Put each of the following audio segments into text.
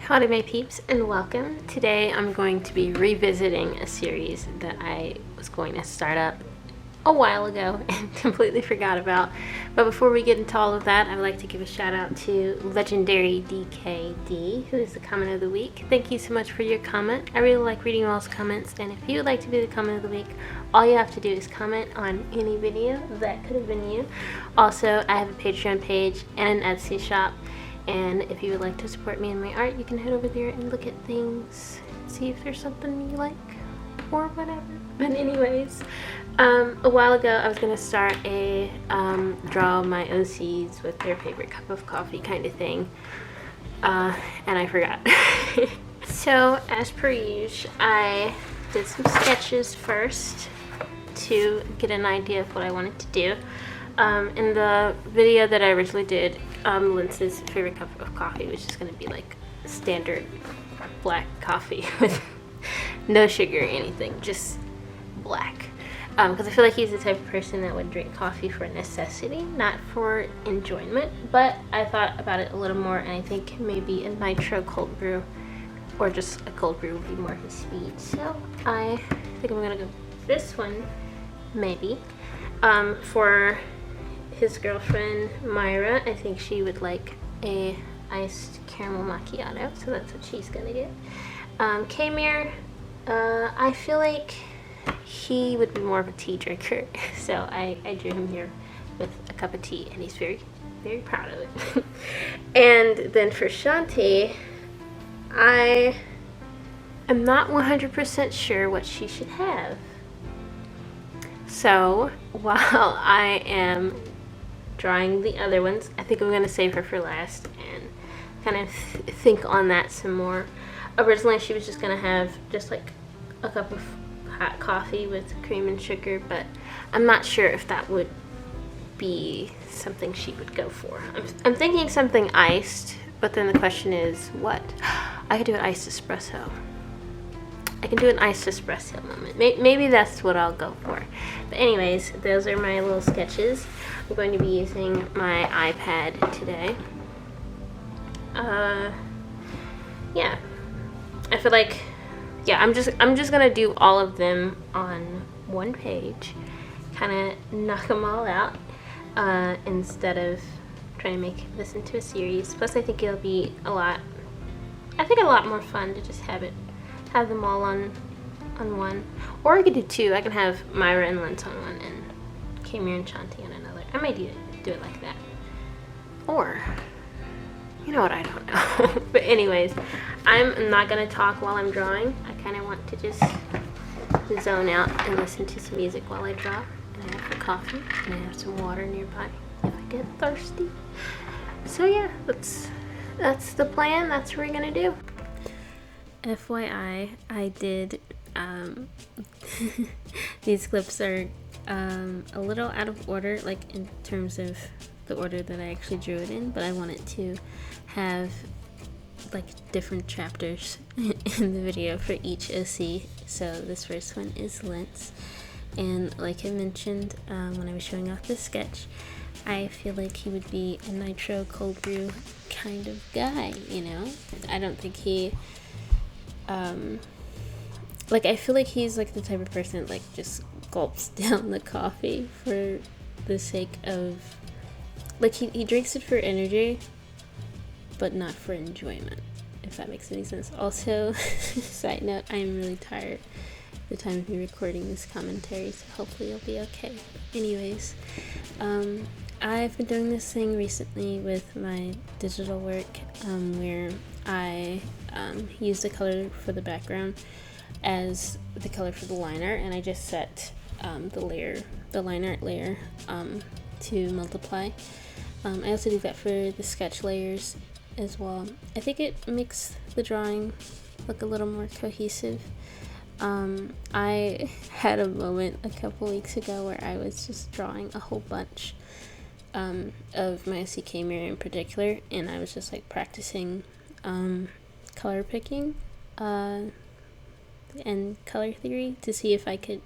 Howdy my peeps and welcome. Today I'm going to be revisiting a series that I was going to start up a while ago and completely forgot about. But before we get into all of that, I would like to give a shout out to Legendary DKD, who is the comment of the week. Thank you so much for your comment. I really like reading y'all's comments, and if you would like to be the comment of the week, all you have to do is comment on any video. That could have been you. Also, I have a Patreon page and an Etsy shop. And if you would like to support me in my art, you can head over there and look at things, see if there's something you like, or whatever. But anyways, a while ago I was going to start a draw my OCs with their favorite cup of coffee kind of thing, and I forgot. So, as per usual, I did some sketches first to get an idea of what I wanted to do. In the video that I originally did, Lence's favorite cup of coffee, which is going to be like standard black coffee with no sugar or anything, just black. Because I feel like he's the type of person that would drink coffee for necessity, not for enjoyment. But I thought about it a little more, and I think maybe a nitro cold brew or just a cold brew would be more his speed. So I think I'm going to go this one, maybe. For his girlfriend Myrah, I think she would like a iced caramel macchiato, so that's what she's gonna get. Khamier, I feel like he would be more of a tea drinker, so I drew him here with a cup of tea, and he's very, very proud of it. And then for Shauntii, I am not 100% sure what she should have. So while I am drawing the other ones, I think I'm going to save her for last and kind of think on that some more. Originally she was just going to have just like a cup of hot coffee with cream and sugar, but I'm not sure if that would be something she would go for. I'm thinking something iced, but then the question is what? I could do an iced espresso. I can do an iced espresso moment. Maybe that's what I'll go for. But anyways, those are my little sketches. I'm going to be using my iPad today. Yeah. I feel like, yeah, I'm just gonna do all of them on one page, kind of knock them all out, instead of trying to make this into a series. Plus, I think it'll be a lot more fun to just have them all on one. Or I could do two. I can have Myrah and Lence on one and Khamier and Shauntii on another. I might do it like that. Or, you know what, I don't know. But anyways, I'm not going to talk while I'm drawing. I kind of want to just zone out and listen to some music while I draw. And I have some coffee and I have some water nearby if I get thirsty. So yeah, that's the plan. That's what we're going to do. FYI, I did, these clips are a little out of order, like in terms of the order that I actually drew it in, but I wanted to have like different chapters in the video for each OC. So this first one is Lence, and like I mentioned when I was showing off this sketch, I feel like he would be a nitro cold brew kind of guy, you know? I don't think he like I feel like he's like the type of person that like just gulps down the coffee for the sake of, like, he drinks it for energy but not for enjoyment, if that makes any sense. Also, side note, I am really tired the time of me recording this commentary, so hopefully it'll be okay. Anyways, I've been doing this thing recently with my digital work, where I use the color for the background as the color for the liner, and I just set the line art layer to multiply. I also do that for the sketch layers as well. I think it makes the drawing look a little more cohesive. I had a moment a couple weeks ago where I was just drawing a whole bunch of my OC Khamier in particular, and I was just like practicing color picking and color theory to see if I could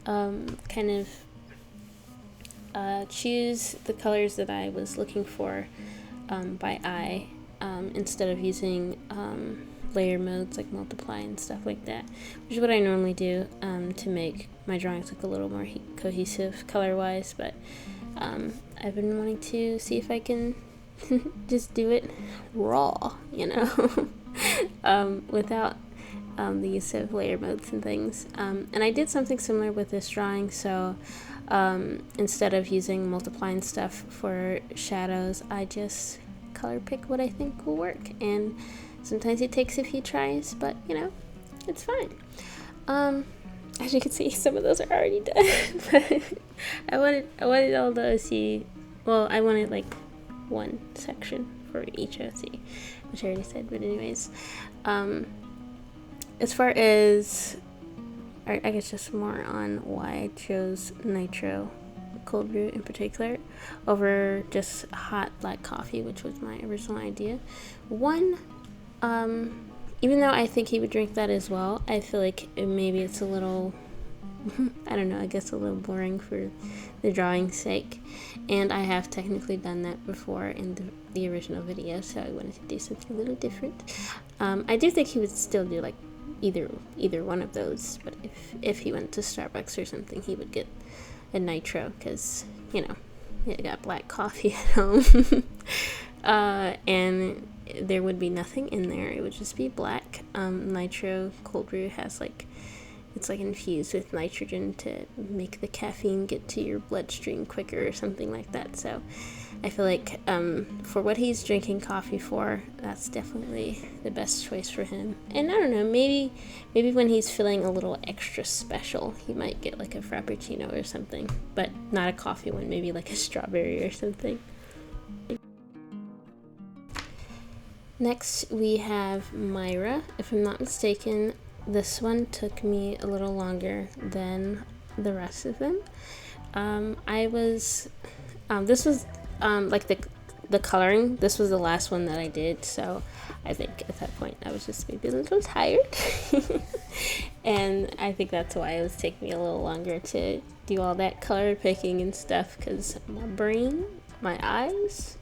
kind of choose the colors that I was looking for by eye instead of using layer modes like multiply and stuff like that, which is what I normally do to make my drawings look a little more cohesive color-wise. But I've been wanting to see if I can just do it raw, you know, without the use of layer modes and things. And I did something similar with this drawing. So instead of using multiply and stuff for shadows, I just color pick what I think will work. And sometimes it takes a few tries, but you know, it's fine. As you can see, some of those are already done. But I wanted all the OC. Well, I wanted like one section for each OC, which I already said. But anyways, as far as I guess just more on why I chose nitro cold brew in particular over just hot black coffee, which was my original idea. One, even though I think he would drink that as well, I feel like maybe it's a little, I don't know, I guess a little boring for the drawing's sake. And I have technically done that before in the original video, so I wanted to do something a little different. I do think he would still do like either one of those, but if he went to Starbucks or something, he would get a nitro, because, you know, he got black coffee at home. And there would be nothing in there. It would just be black. Nitro cold brew has it's like infused with nitrogen to make the caffeine get to your bloodstream quicker or something like that. So I feel like for what he's drinking coffee for, that's definitely the best choice for him. And I don't know, maybe when he's feeling a little extra special, he might get like a frappuccino or something, but not a coffee one, maybe like a strawberry or something. Next we have Myrah. If I'm not mistaken, this one took me a little longer than the rest of them. This was like the coloring, this was the last one that I did, so I think at that point I was just maybe a little tired. And I think that's why it was taking me a little longer to do all that color picking and stuff, because my brain, my eyes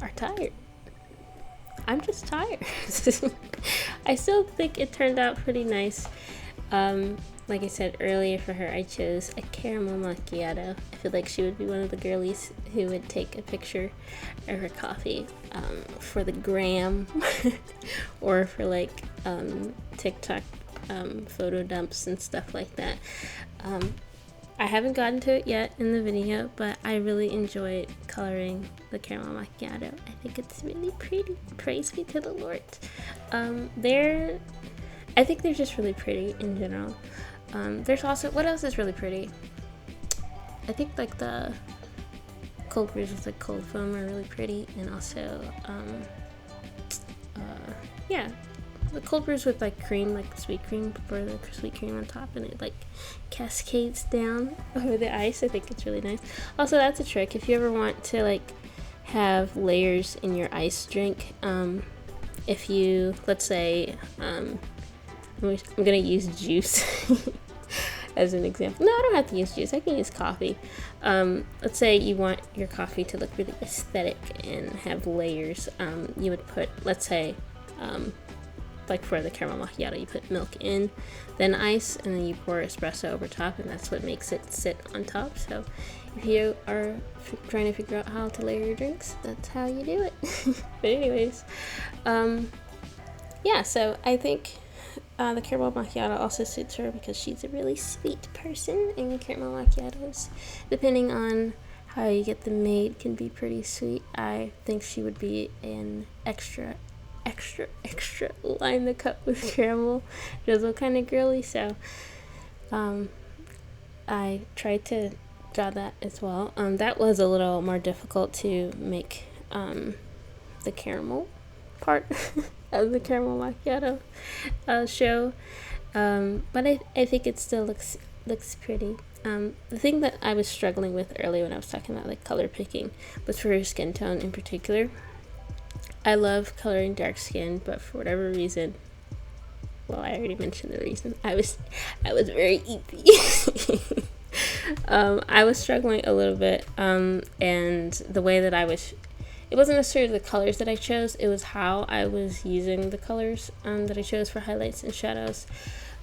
are tired. I'm just tired. I still think it turned out pretty nice. Like I said earlier, for her I chose a caramel macchiato. I feel like she would be one of the girlies who would take a picture of her coffee for the gram or for like TikTok photo dumps and stuff like that. I haven't gotten to it yet in the video, but I really enjoyed coloring the caramel macchiato. I think it's really pretty. Praise be to the Lord. I think they're just really pretty in general. There's also, what else is really pretty? I think like the cold brews with like cold foam are really pretty, and also yeah, the cold brews with like cream, like sweet cream, for the sweet cream on top, and it like cascades down over the ice. I think it's really nice. Also, that's a trick if you ever want to like have layers in your ice drink. If you, let's say, I'm gonna use juice as an example. No, I don't have to use juice. I can use coffee. Let's say you want your coffee to look really aesthetic and have layers. You would put, let's say, like for the caramel macchiato, you put milk in, then ice, and then you pour espresso over top, and that's what makes it sit on top. So if you are trying to figure out how to layer your drinks, that's how you do it. But anyways, yeah, so I think the caramel macchiato also suits her because she's a really sweet person, and caramel macchiatos, depending on how you get them made, can be pretty sweet. I think she would be an extra line the cup with caramel drizzle kind of girly. So I tried to draw that as well. That was a little more difficult to make the caramel part of the caramel macchiato show, but I think it still looks pretty. The thing that I was struggling with earlier when I was talking about like color picking was for her skin tone in particular. I love coloring dark skin, but for whatever reason, well, I already mentioned the reason. I was very eepy. I was struggling a little bit, and the way that I was it wasn't necessarily the colors that I chose, it was how I was using the colors that I chose for highlights and shadows.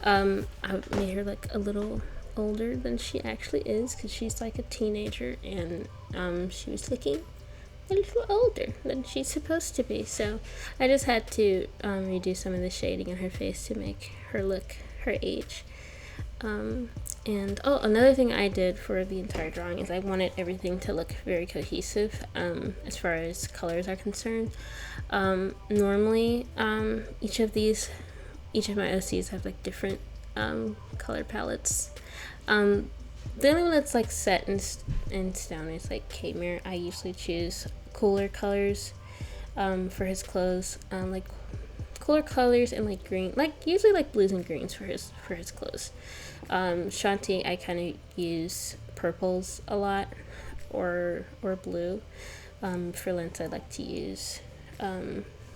I made her like a little older than she actually is, because she's like a teenager, and she was looking a little older than she's supposed to be. So I just had to redo some of the shading on her face to make her look her age. And another thing I did for the entire drawing is I wanted everything to look very cohesive as far as colors are concerned. Normally, each of my OCs have like different color palettes. The only one that's like set in stone is like Khamier. I usually choose cooler colors for his clothes, like cooler colors and like green, like usually like blues and greens for his clothes. Shauntii, I kind of use purples a lot, or blue. For Lence, I like to use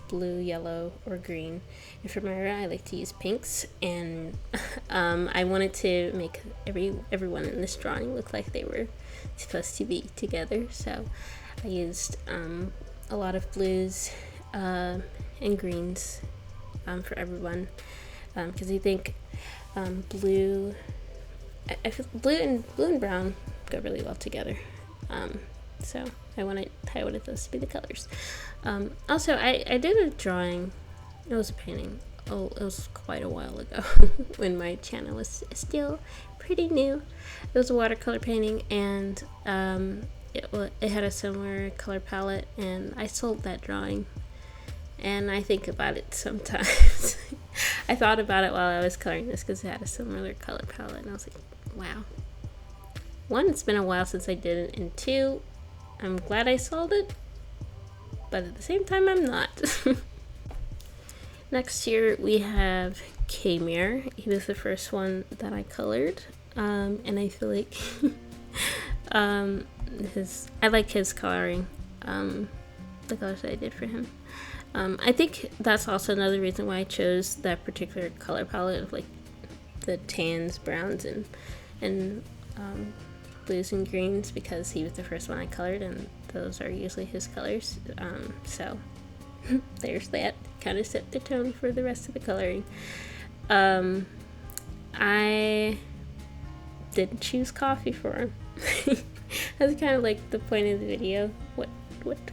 blue, yellow, or green. And for Myrah, I like to use pinks. And I wanted to make everyone in this drawing look like they were supposed to be together. So I used a lot of blues and greens for everyone, because I think blue and brown go really well together. So I wanted those to be the colors. Also, I did a drawing. It was a painting. Oh, it was quite a while ago when my channel was still pretty new. It was a watercolor painting, and it had a similar color palette, and I sold that drawing. And I think about it sometimes. I thought about it while I was coloring this because it had a similar color palette, and I was like, wow. One, it's been a while since I did it, and two, I'm glad I sold it, but at the same time, I'm not. Next here, we have Khamier. He was the first one that I colored, and I feel like I like his coloring, the colors that I did for him. I think that's also another reason why I chose that particular color palette of like the tans, browns, and blues and greens, because he was the first one I colored, and those are usually his colors. So there's that. Kind of set the tone for the rest of the coloring. I didn't choose coffee for him. That's kind of like the point of the video. What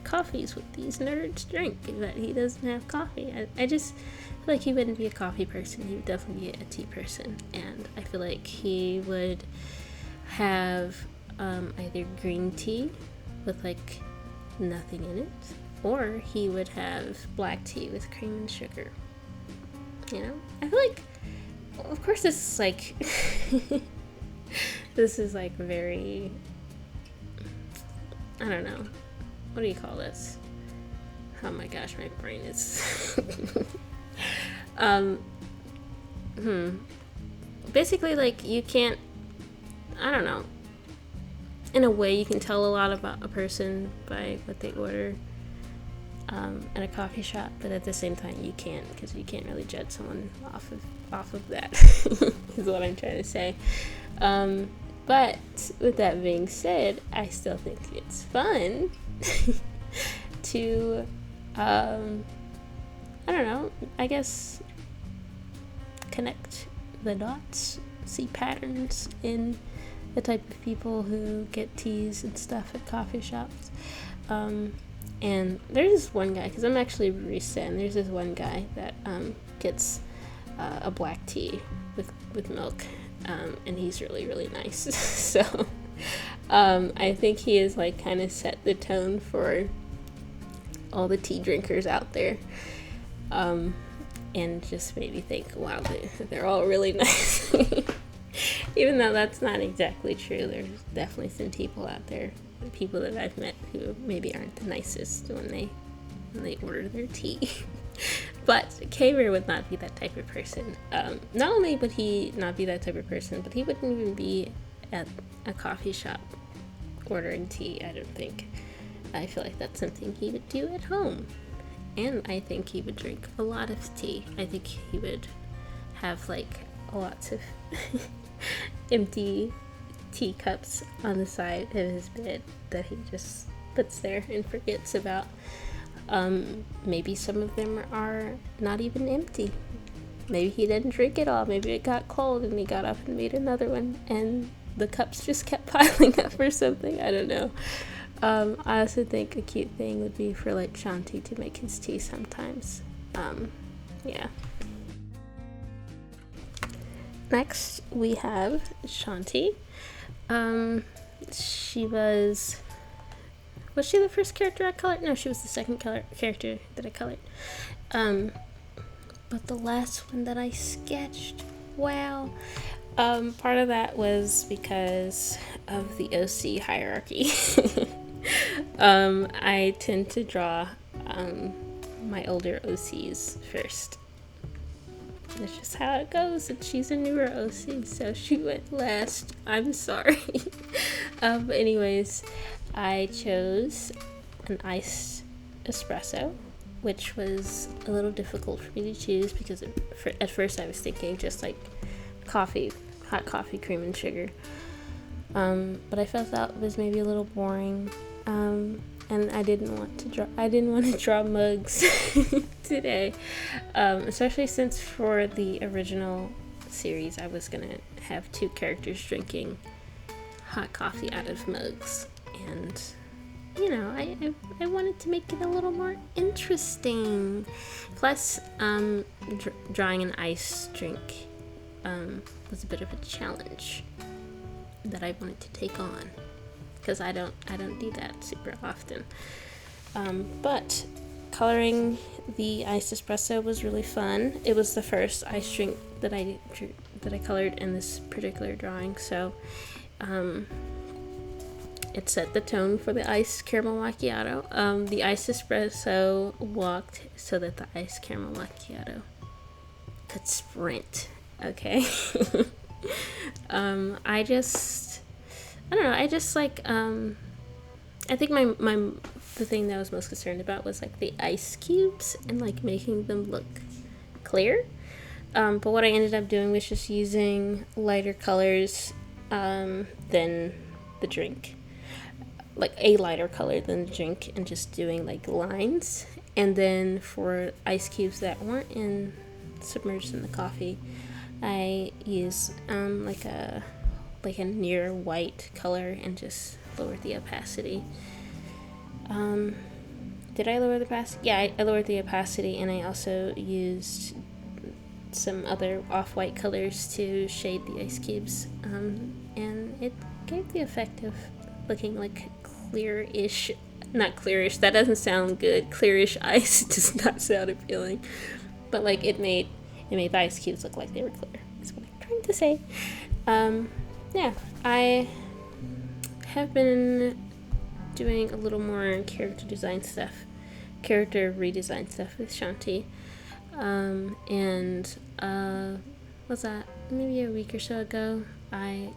coffees would these nerds drink? But he doesn't have coffee. I just feel like he wouldn't be a coffee person. He would definitely be a tea person. And I feel like he would have either green tea with like nothing in it, or he would have black tea with cream and sugar. You know? I feel like, of course, this is like this is like very, I don't know, what do you call this? Oh my gosh, my brain is basically, like, you can't, I don't know, in a way you can tell a lot about a person by what they order at a coffee shop, but at the same time you can't, because you can't really judge someone off of that. Is what I'm trying to say. But with that being said, I still think it's fun to I don't know, I guess connect the dots, see patterns in the type of people who get teas and stuff at coffee shops. And there's this one guy, because I'm actually a barista, and there's this one guy that gets a black tea with milk, and he's really, really nice. So I think he has like kind of set the tone for all the tea drinkers out there, and just made me think, wow, they're all really nice. Even though that's not exactly true, there's definitely some people out there, people that I've met, who maybe aren't the nicest when they order their tea. But Khamier would not be that type of person. Not only would he not be that type of person, but he wouldn't even be at a coffee shop ordering tea, I don't think. I feel like that's something he would do at home. And I think he would drink a lot of tea. I think he would have like lots of empty teacups on the side of his bed that he just puts there and forgets about. Maybe some of them are not even empty. Maybe he didn't drink it all. Maybe it got cold and he got up and made another one, and the cups just kept piling up or something. I don't know. I also think a cute thing would be for like Shauntii to make his tea sometimes. Yeah. Next we have Shauntii. She was she the first character I colored? No, she was the second character that I colored. But the last one that I sketched, wow. Part of that was because of the OC hierarchy. I tend to draw my older OCs first. That's just how it goes, and she's a newer OC, so she went last. I'm sorry. But anyways, I chose an iced espresso, which was a little difficult for me to choose because at first I was thinking just like coffee, hot coffee, cream and sugar. But I felt that was maybe a little boring. And I didn't want to draw mugs today, especially since for the original series I was gonna have two characters drinking hot coffee out of mugs, and you know, I wanted to make it a little more interesting. Plus, drawing an ice drink was a bit of a challenge that I wanted to take on, because I don't do that super often. But coloring the iced espresso was really fun. It was the first ice drink that I colored in this particular drawing, so it set the tone for the iced caramel macchiato. The iced espresso walked so that the iced caramel macchiato could sprint. Okay. I don't know, I just like, I think the thing that I was most concerned about was like the ice cubes and like making them look clear. But what I ended up doing was just using lighter colors than the drink. Like a lighter color than the drink, and just doing like lines. And then for ice cubes that weren't submerged in the coffee, I use like a near white color and just lowered the opacity. Did I lower the opacity? Yeah, I lowered the opacity, and I also used some other off-white colors to shade the ice cubes, and it gave the effect of looking like clearish, not clearish, that doesn't sound good, clearish ice does not sound appealing, but like it made the ice cubes look like they were clear, is what I'm trying to say. Yeah, I have been doing a little more character redesign stuff with Shauntii, and was that maybe a week or so ago, I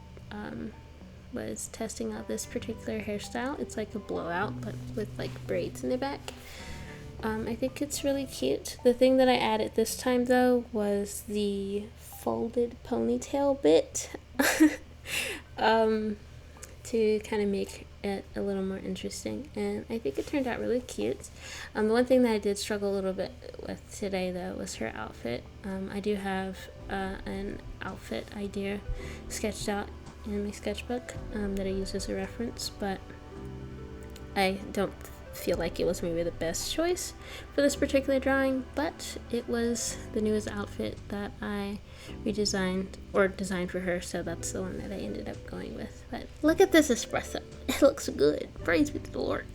was testing out this particular hairstyle. It's like a blowout, but with like braids in the back. I think it's really cute. The thing that I added this time though was the folded ponytail bit to kind of make it a little more interesting, and I think it turned out really cute. The one thing that I did struggle a little bit with today though was her outfit. I do have an outfit idea sketched out in my sketchbook that I use as a reference, but I don't feel like it was maybe the best choice for this particular drawing, but it was the newest outfit that I redesigned or designed for her, so that's the one that I ended up going with. But look at this espresso, it looks good, praise be to the Lord.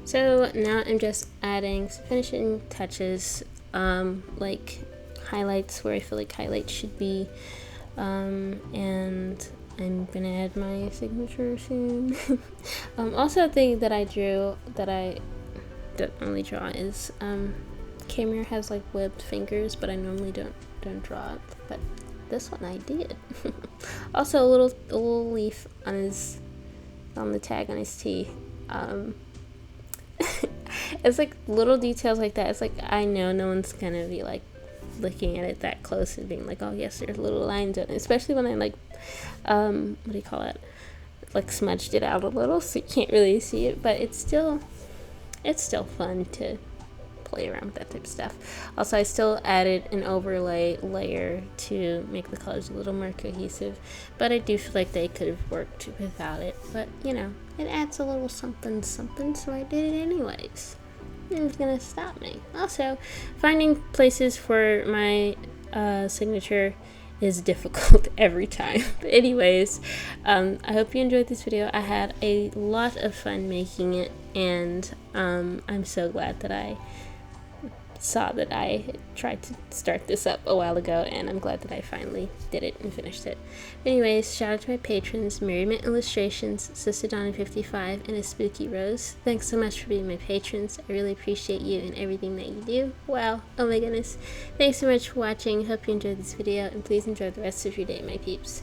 So now I'm just adding some finishing touches, like highlights where I feel like highlights should be, and I'm gonna add my signature soon. Also, a thing that I drew that I don't normally draw is Khamier has like webbed fingers, but I normally don't draw it, but this one I did. Also, a little leaf on the tag on his tee. It's like little details like that. It's like, I know no one's gonna be like looking at it that close and being like, oh yes, there's little lines on it, especially when I like what do you call it, like smudged it out a little so you can't really see it, but it's still fun to play around with that type of stuff. Also, I still added an overlay layer to make the colors a little more cohesive, but I do feel like they could have worked without it. But you know, it adds a little something something, so I did it anyways. Nothing's gonna stop me. Also, finding places for my signature is difficult every time. But anyways, I hope you enjoyed this video. I had a lot of fun making it, and I'm so glad that I saw that I tried to start this up a while ago, and I'm glad that I finally did it and finished it. Anyways, shout out to my patrons, Myrah Illustrations, Sister Donna 55, and a Spooky Rose. Thanks so much for being my patrons. I really appreciate you and everything that you do. Wow, oh my goodness. Thanks so much for watching. Hope you enjoyed this video, and please enjoy the rest of your day, my peeps.